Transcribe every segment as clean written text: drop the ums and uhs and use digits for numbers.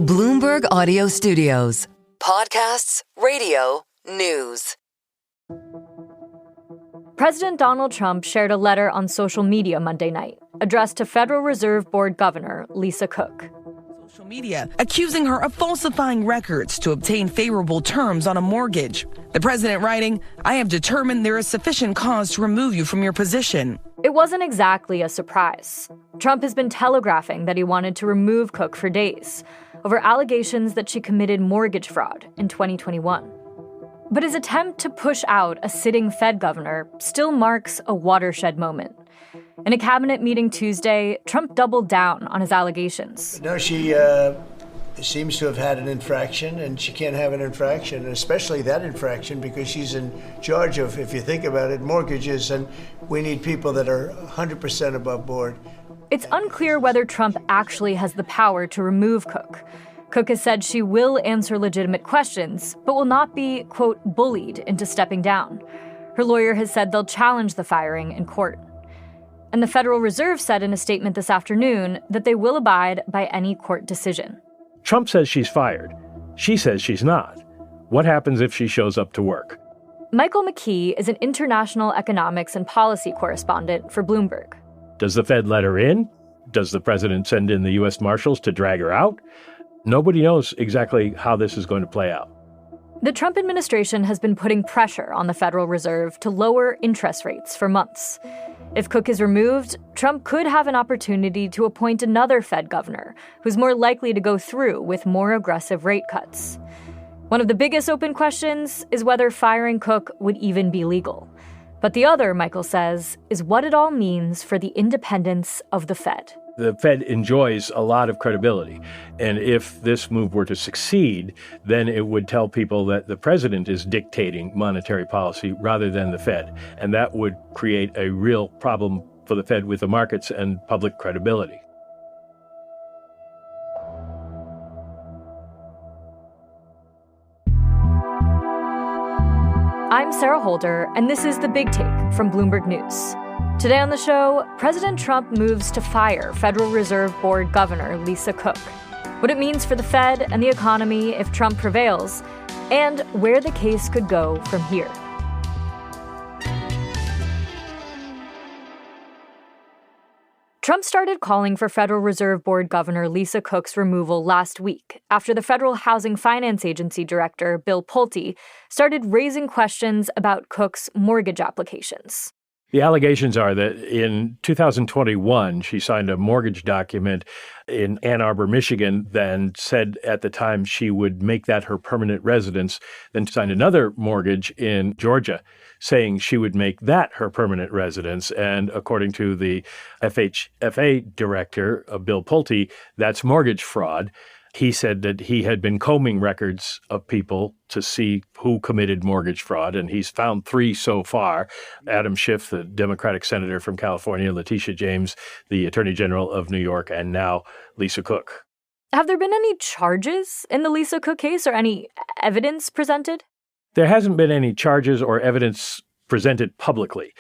Bloomberg Audio Studios. Podcasts, radio, news. President Donald Trump shared a letter on social media Monday night, addressed to Federal Reserve Board Governor Lisa Cook. Social media accusing her of falsifying records to obtain favorable terms on a mortgage. The president writing, "I have determined there is sufficient cause to remove you from your position." It wasn't exactly a surprise. Trump has been telegraphing that he wanted to remove Cook for days over allegations that she committed mortgage fraud in 2021. But his attempt to push out a sitting Fed governor still marks a watershed moment. In a cabinet meeting Tuesday, Trump doubled down on his allegations. No, she seems to have had an infraction, and she can't have an infraction, especially that infraction, because she's in charge of, if you think about it, mortgages, and we need people that are 100% above board. It's unclear whether Trump actually has the power to remove Cook. Cook has said she will answer legitimate questions, but will not be, quote, bullied into stepping down. Her lawyer has said they'll challenge the firing in court. And the Federal Reserve said in a statement this afternoon that they will abide by any court decision. Trump says she's fired. She says she's not. What happens if she shows up to work? Michael McKee is an international economics and policy correspondent for Bloomberg. Does the Fed let her in? Does the president send in the U.S. Marshals to drag her out? Nobody knows exactly how this is going to play out. The Trump administration has been putting pressure on the Federal Reserve to lower interest rates for months. If Cook is removed, Trump could have an opportunity to appoint another Fed governor who's more likely to go through with more aggressive rate cuts. One of the biggest open questions is whether firing Cook would even be legal. But the other, Michael says, is what it all means for the independence of the Fed. The Fed enjoys a lot of credibility. And if this move were to succeed, then it would tell people that the president is dictating monetary policy rather than the Fed. And that would create a real problem for the Fed with the markets and public credibility. I'm Sarah Holder, and this is The Big Take from Bloomberg News. Today on the show, President Trump moves to fire Federal Reserve Board Governor Lisa Cook, what it means for the Fed and the economy if Trump prevails, and where the case could go from here. Trump started calling for Federal Reserve Board Governor Lisa Cook's removal last week after the Federal Housing Finance Agency Director, Bill Pulte, started raising questions about Cook's mortgage applications. The allegations are that in 2021, she signed a mortgage document in Ann Arbor, Michigan, then said at the time she would make that her permanent residence, then signed another mortgage in Georgia saying she would make that her permanent residence. And according to the FHFA director, Bill Pulte, that's mortgage fraud. He said that he had been combing records of people to see who committed mortgage fraud, and he's found 3 so far. Adam Schiff, the Democratic senator from California, Letitia James, the Attorney General of New York, and now Lisa Cook. Have there been any charges in the Lisa Cook case or any evidence presented? There hasn't been any charges or evidence presented publicly.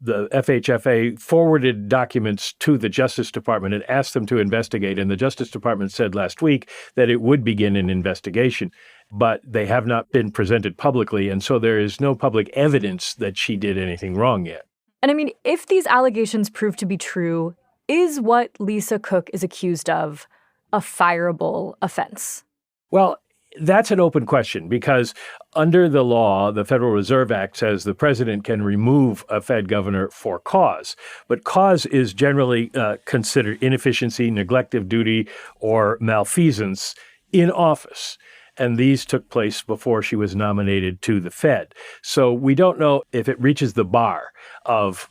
The FHFA forwarded documents to the Justice Department and asked them to investigate, and the Justice Department said last week that it would begin an investigation, but they have not been presented publicly, and so there is no public evidence that she did anything wrong yet. And I mean, if these allegations prove to be true, is what Lisa Cook is accused of a fireable offense? Well, that's an open question because under the law, the Federal Reserve Act says the president can remove a Fed governor for cause. But cause is generally considered inefficiency, neglect of duty, or malfeasance in office. And these took place before she was nominated to the Fed. So we don't know if it reaches the bar of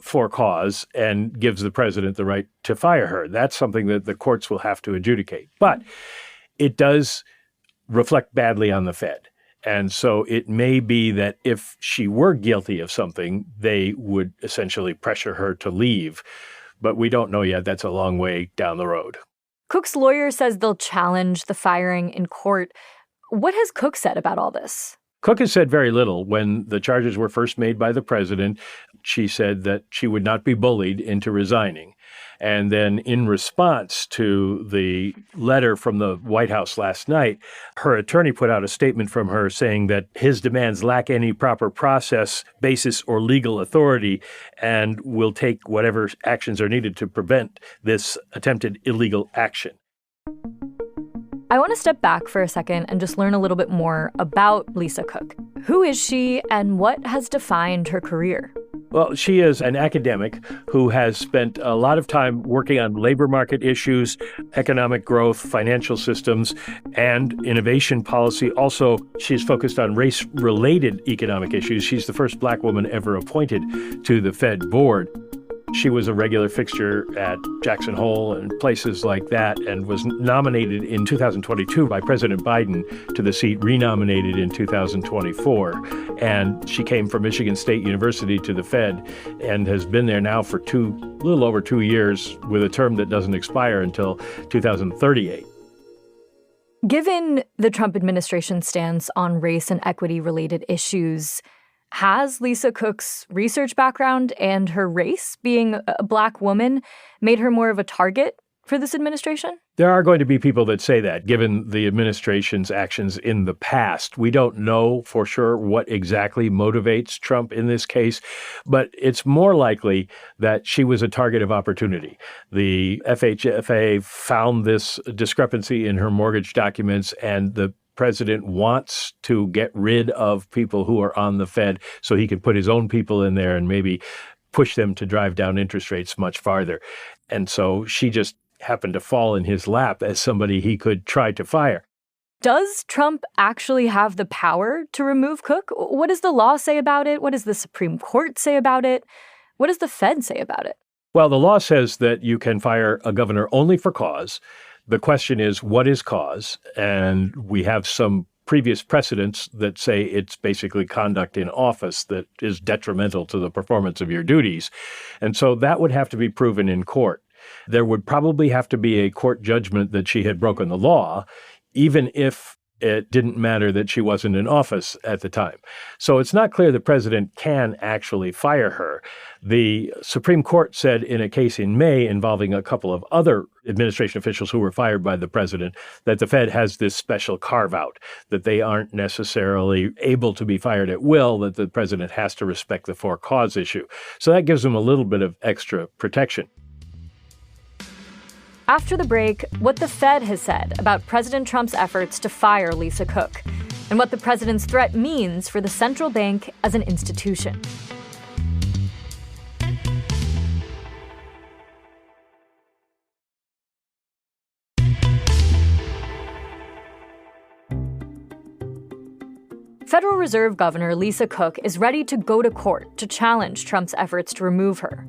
for cause and gives the president the right to fire her. That's something that the courts will have to adjudicate. But it does reflect badly on the Fed. And so it may be that if she were guilty of something, they would essentially pressure her to leave. But we don't know yet. That's a long way down the road. Cook's lawyer says they'll challenge the firing in court. What has Cook said about all this? Cook has said very little. When the charges were first made by the president, she said that she would not be bullied into resigning. And then in response to the letter from the White House last night, her attorney put out a statement from her saying that his demands lack any proper process, basis, or legal authority, and will take whatever actions are needed to prevent this attempted illegal action. I want to step back for a second and just learn a little bit more about Lisa Cook. Who is she and what has defined her career? Well, she is an academic who has spent a lot of time working on labor market issues, economic growth, financial systems, and innovation policy. Also, she's focused on race-related economic issues. She's the first Black woman ever appointed to the Fed board. She was a regular fixture at Jackson Hole and places like that, and was nominated in 2022 by President Biden to the seat, renominated in 2024. And she came from Michigan State University to the Fed and has been there now for a little over 2 years, with a term that doesn't expire until 2038. Given the Trump administration's stance on race and equity-related issues, has Lisa Cook's research background and her race, being a Black woman, made her more of a target for this administration? There are going to be people that say that, given the administration's actions in the past. We don't know for sure what exactly motivates Trump in this case, but it's more likely that she was a target of opportunity. The FHFA found this discrepancy in her mortgage documents, and the president wants to get rid of people who are on the Fed so he can put his own people in there and maybe push them to drive down interest rates much farther. And so she just happened to fall in his lap as somebody he could try to fire. Does Trump actually have the power to remove Cook? What does the law say about it? What does the Supreme Court say about it? What does the Fed say about it? Well, the law says that you can fire a governor only for cause. The question is, what is cause? And we have some previous precedents that say it's basically conduct in office that is detrimental to the performance of your duties. And so that would have to be proven in court. There would probably have to be a court judgment that she had broken the law, even if it didn't matter that she wasn't in office at the time. So it's not clear the president can actually fire her. The Supreme Court said in a case in May involving a couple of other administration officials who were fired by the president that the Fed has this special carve-out, that they aren't necessarily able to be fired at will, that the president has to respect the for-cause issue. So that gives them a little bit of extra protection. After the break, what the Fed has said about President Trump's efforts to fire Lisa Cook, and what the president's threat means for the central bank as an institution. Federal Reserve Governor Lisa Cook is ready to go to court to challenge Trump's efforts to remove her.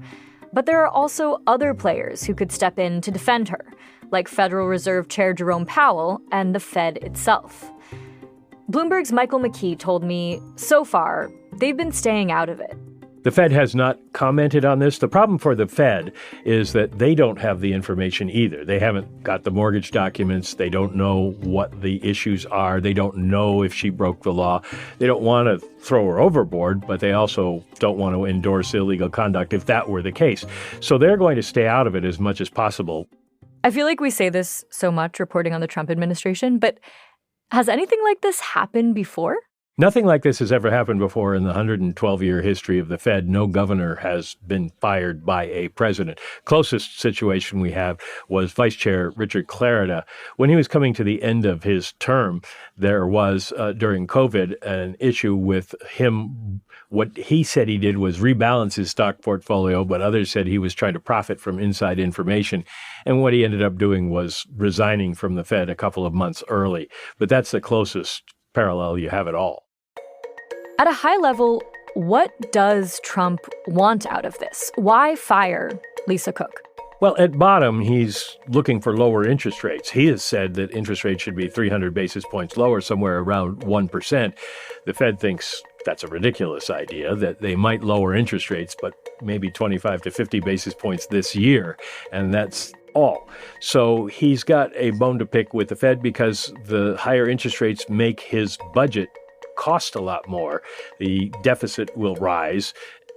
But there are also other players who could step in to defend her, like Federal Reserve Chair Jerome Powell and the Fed itself. Bloomberg's Michael McKee told me, so far, they've been staying out of it. The Fed has not commented on this. The problem for the Fed is that they don't have the information either. They haven't got the mortgage documents. They don't know what the issues are. They don't know if she broke the law. They don't want to throw her overboard, but they also don't want to endorse illegal conduct if that were the case. So they're going to stay out of it as much as possible. I feel like we say this so much reporting on the Trump administration, but has anything like this happened before? Nothing like this has ever happened before in the 112-year history of the Fed. No governor has been fired by a president. Closest situation we have was Vice Chair Richard Clarida. When he was coming to the end of his term, there was, during COVID, an issue with him. What he said he did was rebalance his stock portfolio, but others said he was trying to profit from inside information. And what he ended up doing was resigning from the Fed a couple of months early. But that's the closest parallel you have at all. At a high level, what does Trump want out of this? Why fire Lisa Cook? Well, at bottom, he's looking for lower interest rates. He has said that interest rates should be 300 basis points lower, somewhere around 1%. The Fed thinks that's a ridiculous idea, that they might lower interest rates, but maybe 25 to 50 basis points this year, and that's all. So he's got a bone to pick with the Fed because the higher interest rates make his budget cost a lot more. The deficit will rise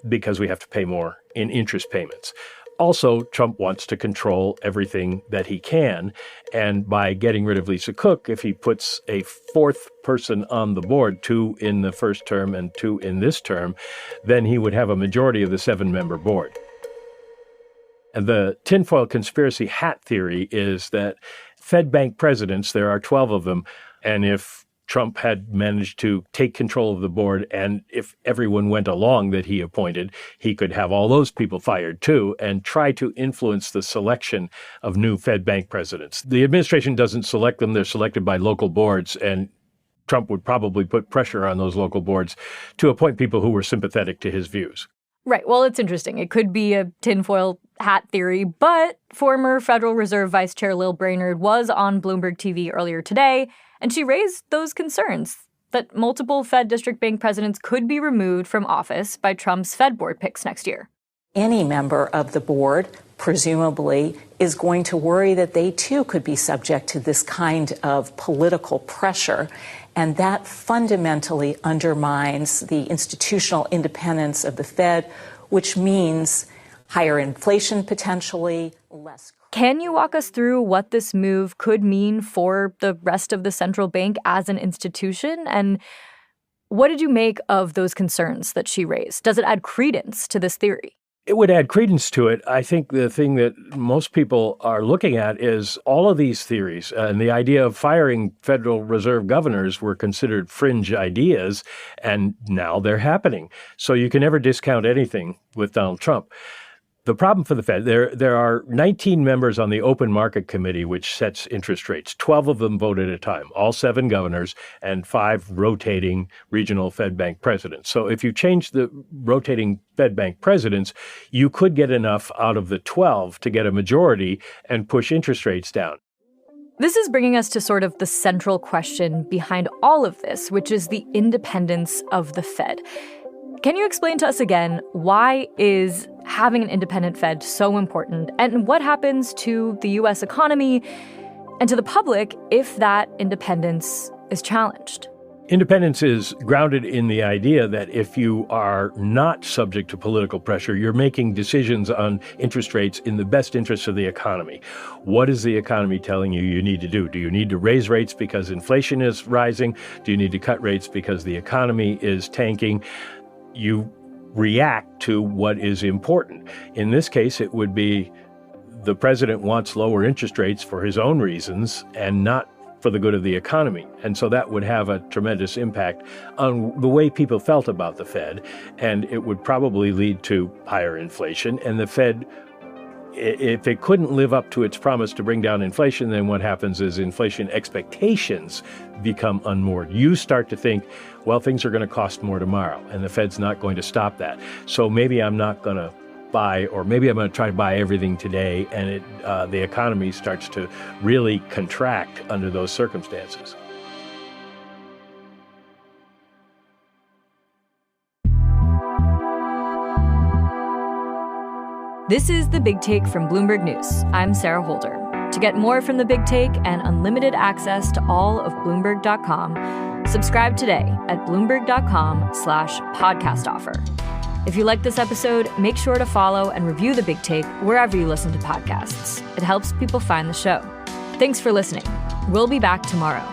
because we have to pay more in interest payments. Also, Trump wants to control everything that he can. And by getting rid of Lisa Cook, if he puts a fourth person on the board, 2 in the first term and 2 in this term, then he would have a majority of the 7-member board. And the tinfoil conspiracy hat theory is that Fed bank presidents, there are 12 of them, and if Trump had managed to take control of the board, and if everyone went along that he appointed, he could have all those people fired too and try to influence the selection of new Fed bank presidents. The administration doesn't select them. They're selected by local boards, and Trump would probably put pressure on those local boards to appoint people who were sympathetic to his views. Right. Well, it's interesting. It could be a tinfoil hat theory, but former Federal Reserve Vice Chair Lil Brainerd was on Bloomberg TV earlier today, and she raised those concerns that multiple Fed district bank presidents could be removed from office by Trump's Fed board picks next year. Any member of the board, presumably, is going to worry that they too could be subject to this kind of political pressure. And that fundamentally undermines the institutional independence of the Fed, which means higher inflation potentially, less. Can you walk us through what this move could mean for the rest of the central bank as an institution? And what did you make of those concerns that she raised? Does it add credence to this theory? It would add credence to it. I think the thing that most people are looking at is all of these theories and the idea of firing Federal Reserve governors were considered fringe ideas, and now they're happening. So you can never discount anything with Donald Trump. The problem for the Fed, there are 19 members on the Open Market Committee, which sets interest rates. 12 of them vote at a time, all 7 governors and 5 rotating regional Fed bank presidents. So if you change the rotating Fed bank presidents, you could get enough out of the 12 to get a majority and push interest rates down. This is bringing us to sort of the central question behind all of this, which is the independence of the Fed. Can you explain to us again, why is having an independent Fed so important, and what happens to the U.S. economy and to the public if that independence is challenged? Independence is grounded in the idea that if you are not subject to political pressure, you're making decisions on interest rates in the best interests of the economy. What is the economy telling you need to do? Do you need to raise rates because inflation is rising? Do you need to cut rates because the economy is tanking? You react to what is important. In this case, it would be the president wants lower interest rates for his own reasons and not for the good of the economy. And so that would have a tremendous impact on the way people felt about the Fed, and it would probably lead to higher inflation. And the Fed, if it couldn't live up to its promise to bring down inflation, then what happens is inflation expectations become unmoored. You start to think, well, things are going to cost more tomorrow, and the Fed's not going to stop that. So maybe I'm not going to buy, or maybe I'm going to try to buy everything today, and the economy starts to really contract under those circumstances. This is The Big Take from Bloomberg News. I'm Sarah Holder. To get more from The Big Take and unlimited access to all of Bloomberg.com, subscribe today at Bloomberg.com/podcast offer. If you like this episode, make sure to follow and review The Big Take wherever you listen to podcasts. It helps people find the show. Thanks for listening. We'll be back tomorrow.